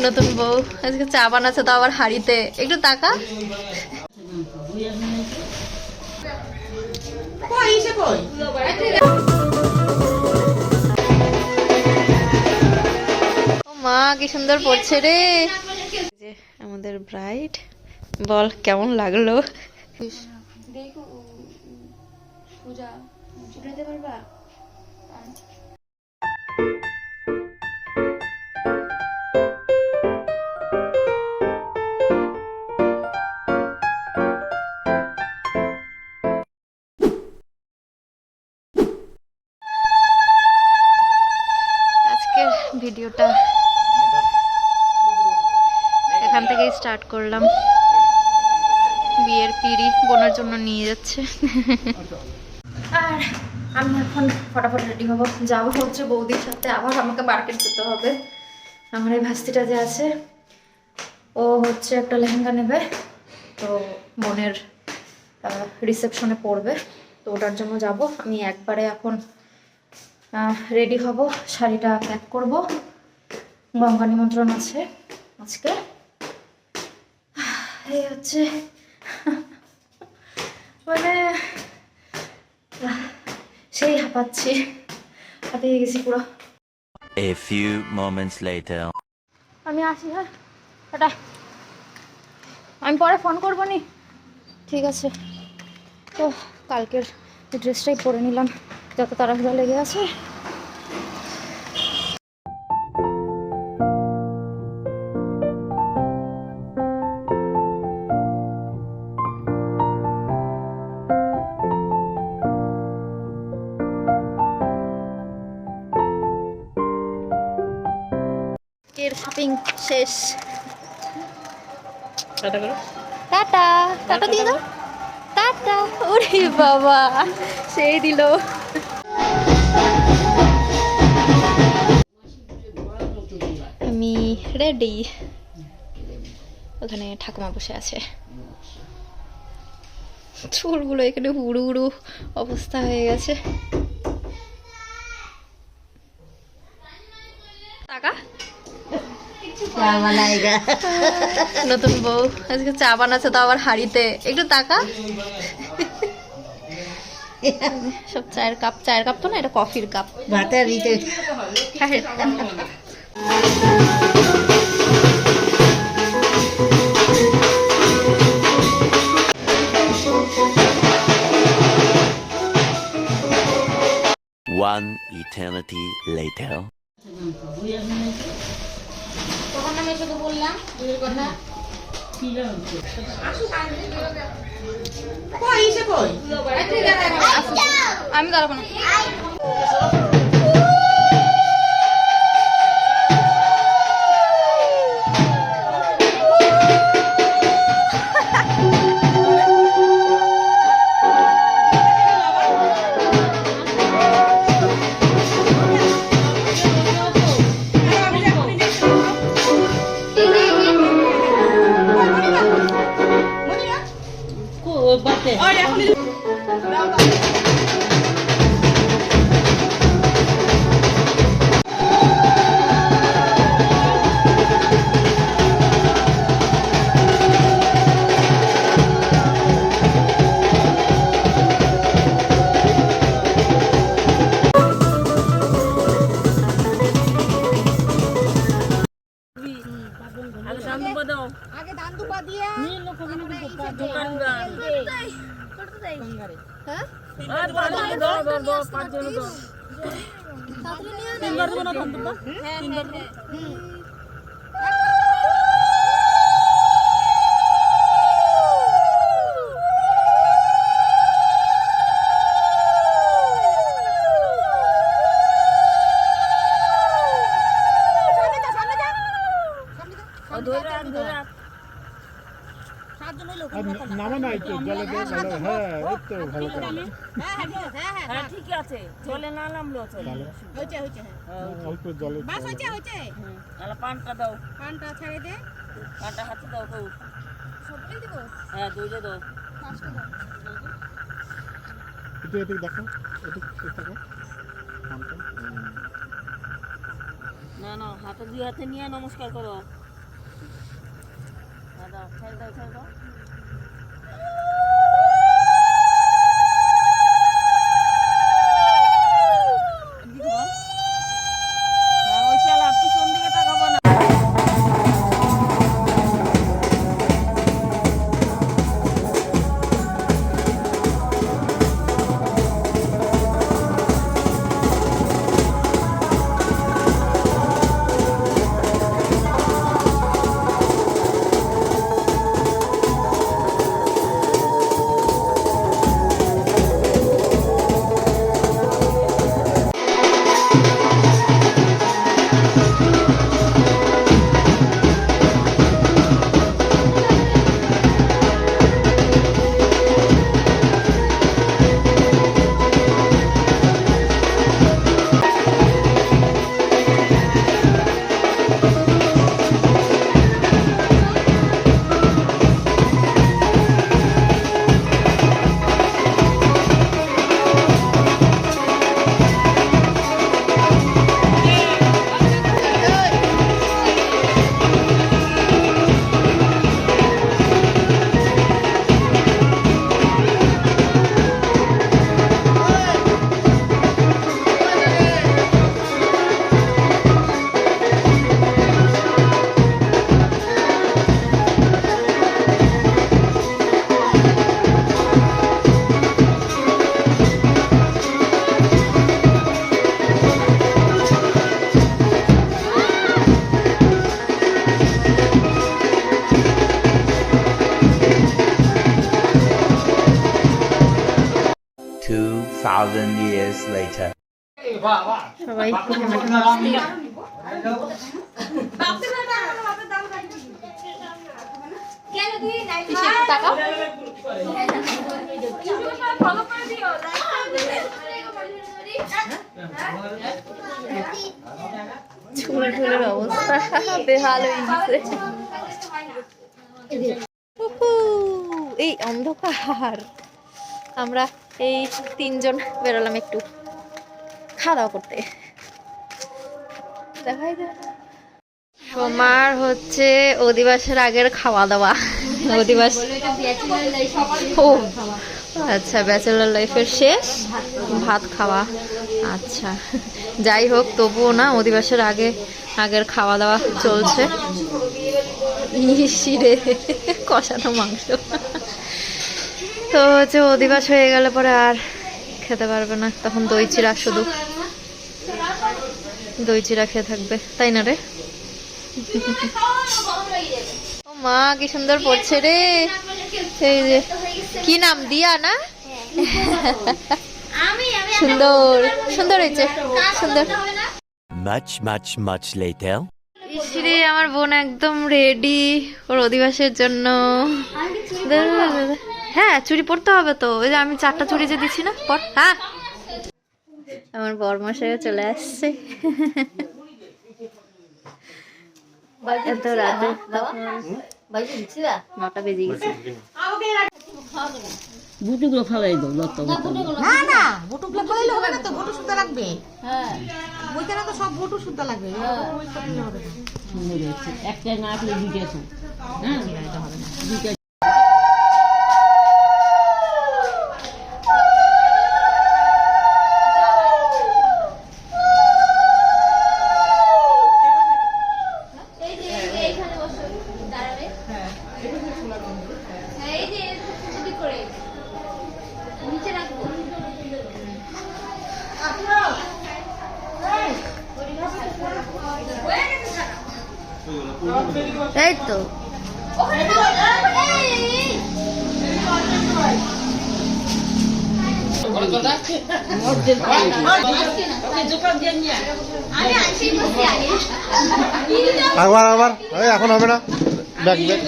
নতুন বউ আজকে চা বানাচ্ছে, তো আবার হাড়িতে। একটু তাকা। মা কি সুন্দর পড়ছে রে। আমাদের ব্রাইড, বল কেমন লাগলো? পূজা দিতে পারবা? আজকের ভিডিওটা এখান থেকেই স্টার্ট করলাম। বিয়ের পিড়ি বোনের জন্য নিয়ে যাচ্ছে। আর আমি এখন ফটাফট রেডি হবো, যাবো হচ্ছে বৌদির সাথে। আবার আমাকে মার্কেট যেতে হবে। আমার এই ভাস্তিটা যে আছে, ও হচ্ছে একটা লেহেঙ্গা নেবে, তো বোনের রিসেপশনে পড়বে, তো ওটার জন্য যাব। আমি একবারে এখন রেডি হব, শাড়িটা প্যাক করব। গঙ্গা নিমন্ত্রণ আছে আজকে। এই হচ্ছে মানে সেই হাঁপাচ্ছি, হাঁপিয়ে গেছি পুরো। A few moments later. আমি আসি, হ্যাঁ টাটা। আমি পরে ফোন করবো নি। ঠিক আছে। তো কালকের ড্রেসটাই পরে নিলাম, যত তাড়াহুড়া লেগে আছে। শপিং শেষ। টাটা টাটা দিয়ে দাও, টাটা। ওরে বাবা, সেই দিল। আমি রেডি। ওখানে ঠাকুমা বসে আছে। চুলগুলো এখানে হুড়ু হুড়ু অবস্থা হয়ে গেছে। টাকা নতুন বউ আজকে চা বানাচ্ছে, তো আবার হাড়িতে। একটু তাকা। সব চায়ের কাপ, চায়ের কাপ তো না, এটা কফির কাপ। One eternity later. তখন আমি শুধু বললাম বিয়ের কথা। আমি দাঁড়াবো না। আগে দান দুপা দিয়া নীল দোকানদার হ্যাঁ আর পাঁচজন দাও পাঁচজন দাও তাহলে নিয়ে তিনবার দেব না দান দুপা হ্যাঁ তিনবার নামা নাই তো জলে ভালো। হ্যাঁ এই তো ভালো করে। হ্যাঁ ঠিক আছে, জলে না নামলো চলে। হইছে হ্যাঁ অল্প জলে বাস হইছে আলা পানটা দাও, পানটা ছেড়ে দে, পানটা হাতে দাও তো। সবটাই দিব? হ্যাঁ দুইটা দাও, পাঁচটা দাও। একটু দেখো, একটু দেখো পানটা। হাতে দুই হাতে নিয়ে নমস্কার করো। দাও ছেড়ে দাও ছেড়ে দাও। এদিকে বল। হ্যাঁ ওই চালা পিছন দিকে তাকাবো না। Thousand years later. সবাই চুল টুলের অবস্থা বেহাল হয়ে গেছে। এই অন্ধকার, আমরা এই 3 জন বেরোলাম একটু খাওয়া দাওয়া করতে। দেখাই দে সোমার হচ্ছে অধিবাসের আগের খাওয়া দাওয়া। অধিবাস ও আচ্ছা, ব্যাচেলার লাইফের শেষ ভাত খাওয়া। আচ্ছা যাই হোক, তবুও না অধিবাসের আগের খাওয়া দাওয়া চলছে। ইসিরে কষানো মাংস। তো হচ্ছে অধিবাস হয়ে গেলে পরে আর খেতে পারবে না, তখন দই চিড়া, শুধু দই চিড়া খেয়ে থাকবে, তাই না রে? ও মা কি সুন্দর পড়ছে রে। এই যে কি নাম, দিয়া না? সুন্দর সুন্দর হয়েছে, সুন্দর। Much later. ইসরে আমার বোন একদম রেডি ওর অধিবাসের জন্য। হ্যাঁ চুড়ি পরতে হবে তো, ওই যে আমি 4টা চুড়ি যে দিচ্ছি না, পর। হ্যাঁ আমার বরমশাইও চলে আসছে এত রাতে, 9টা বেজে গেছে। বুটিগুলো ফেলাই দাও লত। না না বটুগুলো ফেলাইলে হবে না তো, বটু সুতা লাগবে। হ্যাঁ ওইখানে তো সব বটু সুতা লাগবে, ওই করলে হবে না। সুন্দর হয়েছে, একটা না আসলে দুইটা আছে। হ্যাঁ এটা হবে না, দুইটা। এই তো আবার এখন হবে না, ব্যাগ ব্যাগ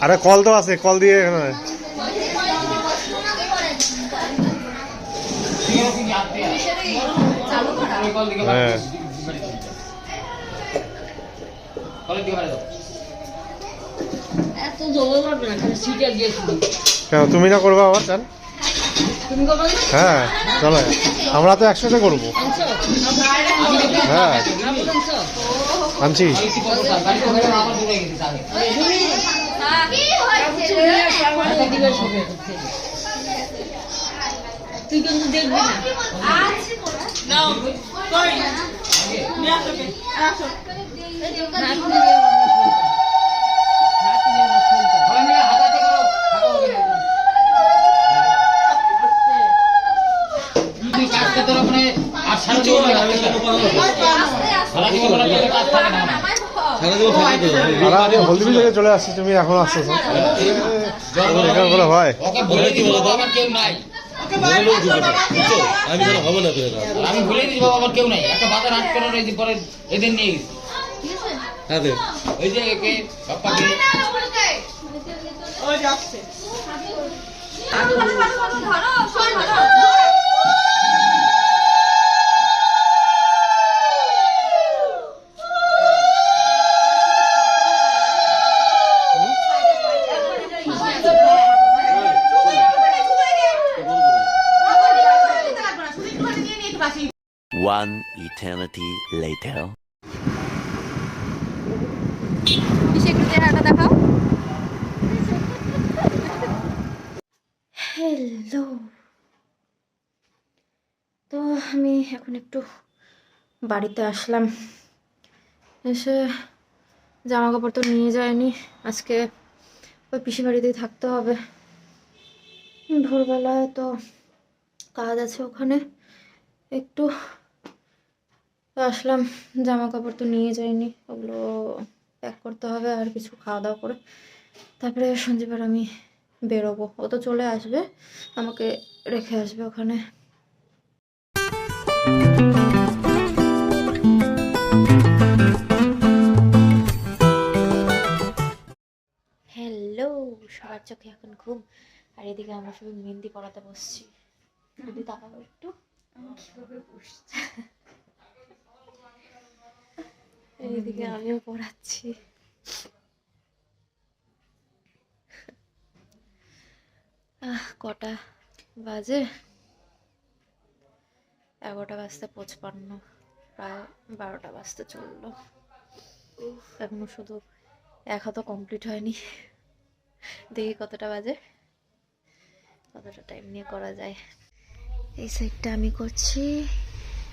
আরে কল তো আছে, কল দিয়ে এখানে হ্যাঁ তো জমা করবে না, খালি সিটে গিয়েছিলি। কেন তুমি না করবে আবার চান? তুমি করবে না? হ্যাঁ চলো, আমরা তো একসাথে করবো। আনছো? হ্যাঁ আপনি আনছো? আনছি। তুই কিন্তু দেখবি না। আরে হলদি থেকে চলে আসছি, তুমি এখন আসছো এখানে বলে হয়? আমি ভুলে দিচ্ছি বাবা, আমার কেউ নাই। একটা বাজার হাট করার এই যে পরে এদের নিয়ে গেছি। ওই যে একে পাপ্পাকে One eternity later. একটু চেহারাটা দেখাও। হ্যালো, তো আমি এখন একটু বাড়িতে আসলাম, এসে জামা কাপড় তো নিয়ে যায়নি, আজকে ওই পিসি বাড়িতেই থাকতে হবে। ভোরবেলায় তো কাজ আছে ওখানে, একটু আসলাম, জামা কাপড় তো নিয়ে যাইনি, ওগুলো প্যাক করতে হবে আর কিছু খাওয়া দাওয়া করে তারপরে সঞ্জীবার আমি বেরোবো। ও তো চলে আসবে, আমাকে রেখে আসবে ওখানে। হ্যালো, সবার চোখে এখন ঘুম, আর এদিকে আমরা সবাই মেহেন্দি পড়াতে বসছি। যদি তাকাবো একটু, এইদিকে আমিও পড়াচ্ছি। কটা বাজে? 11টা বাজতে 55, প্রায় 12টা বাজতে চললো। এখনো শুধু এক হাতও কমপ্লিট হয়নি। দেখি কতটা বাজে, কতটা টাইম নিয়ে করা যায়। এই সাইডটা আমি করছি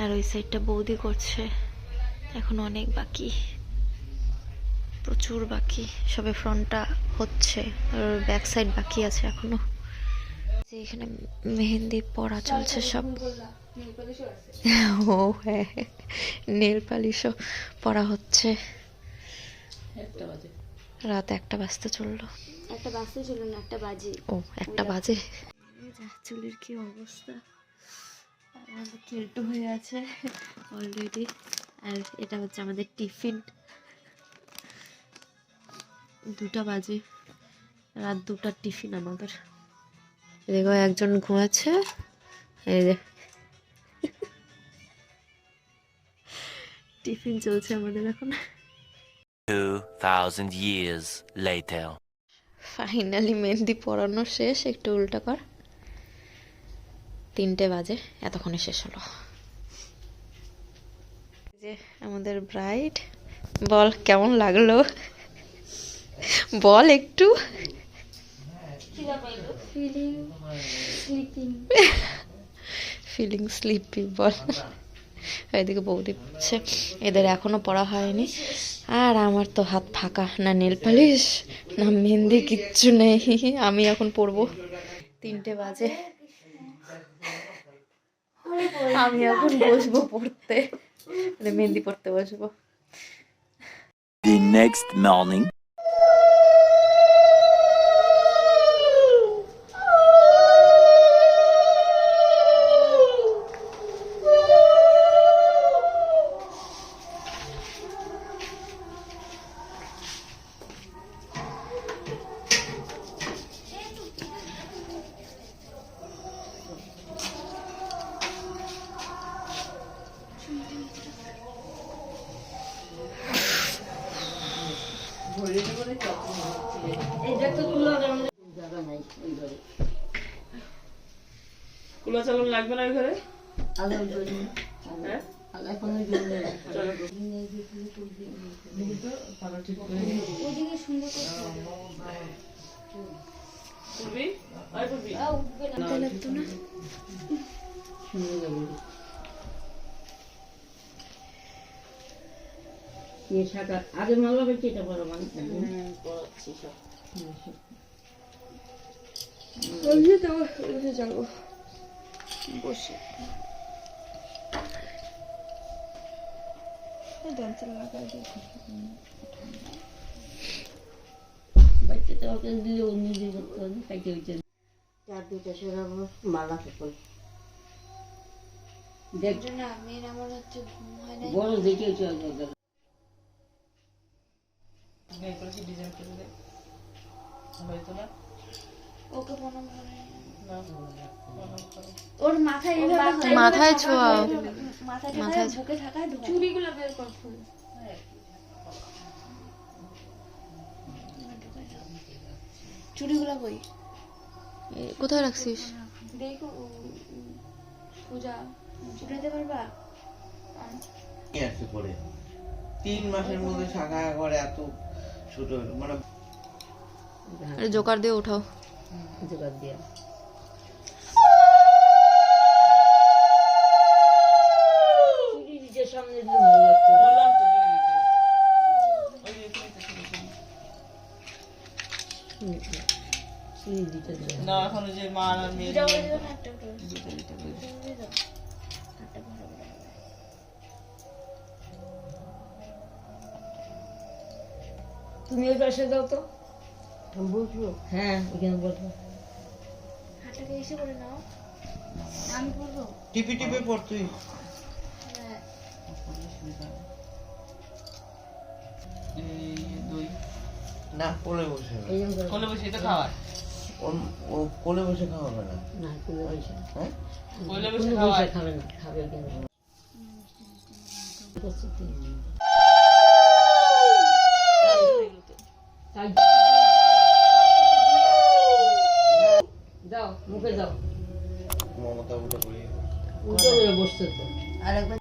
আর ওই সাইডটা বৌদি করছে। এখন অনেক বাকি, প্রচুর বাকি, সবে ফ্রন্টটা হচ্ছে আর ব্যাক সাইড বাকি আছে এখনো। যে এখানে মেহেন্দি পড়া চলছে সব। ও হ্যাঁ, নেল পালিশও পড়া হচ্ছে। রাত 1টা বাজতে চললো। 1টা বাজতে চললো না, 1টা বাজে। ও 1টা বাজে। চুলের কি অবস্থা, কেল্টু হয়ে আছে অলরেডি। আর এটা হচ্ছে আমাদের টিফিন। 2টা বাজে, রাত 2টার টিফিন আমাদের। দেখো একজন ঘুমাচ্ছে, এই যে টিফিন চলছে আমাদের এখন। 2000 years later. ফাইনালি মেহেন্দি পরানো শেষ। একটু উল্টা কর। 3টে বাজে, এতক্ষণে শেষ হলো। যে আমাদের ব্রাইড, বল কেমন লাগলো, বল একটু। ফিলিং স্লিপি বল। এদিকে বৌদি পড়ছে, এদের এখনো পড়া হয়নি। আর আমার তো হাত ফাঁকা, না নেল পালিশ না মেহেন্দি, কিচ্ছু নেই। আমি এখন পড়বো। 3টে বাজে, আমি এখন বসবো পড়তে, মেহেন্দি পড়তে বসবো। The next morning. কুলা চালন লাগবে না ওই ঘরে? হ্যাঁ? করবি? আর করবি? আগে মালা বেঁচে এটা বড় মানুষ পড়াচ্ছি সব। যাবো বসে বাচ্চাটা ওকে দিলে ও নিজে করতে হবে খাইতে হইতে চার দুইটা সেরাবো মালা সকল দেখ না মেয়ের আমার হচ্ছে ঘুম হয় না বড় দেখে চল এই করে কি ডিজাইন করে দে। হয়তো না? ওকে প্রণাম করে না, প্রণাম করো। ওর মাথায় এভাবে মাথায় ছোঁয়াও মাথায় মাথায় বুকে থাকায় চুড়িগুলো বের কর ফুল চুড়িগুলো কই কোথায় রাখছিস? দেখো পূজা চুড়াতে পারবা আসছে পরে 3 মাসের মধ্যে শাখা করে এত ছোট মানে আরে জোকার দিয়ে উঠাও। জোগাড় দিয়া চুরি নিজের সামনে দিলে ভালো লাগতো বললাম তো দিয়ে দিতে। ওই যে এখানে তো ছিল। চুরি দিতে দেয় না এখন ওই যে মা আর মেয়ে যাও দিও না একটা দিতে দিতে বলছে। তুমি ওই পাশে যাও তো বসবো হ্যাঁ ওইখানে বসবো হাতটাকে এসে করে নাও আমি করবো টিপি টিপে পড় তুই এই দই না কোলে বসে এই জন্য করে- কোলে বসে এটা খাওয়ায়। ও কোলে বসে খাওয়াবে না না কোনো পয়সা হ্যাঁ কোলে কোনো বসে পয়সা খাওয়ায়। খাবে না খাবে কেন উপস্থিতি দাও মুখে দাও মমতা উঠে পড়ি উঠে করে বসতে তো আর একবার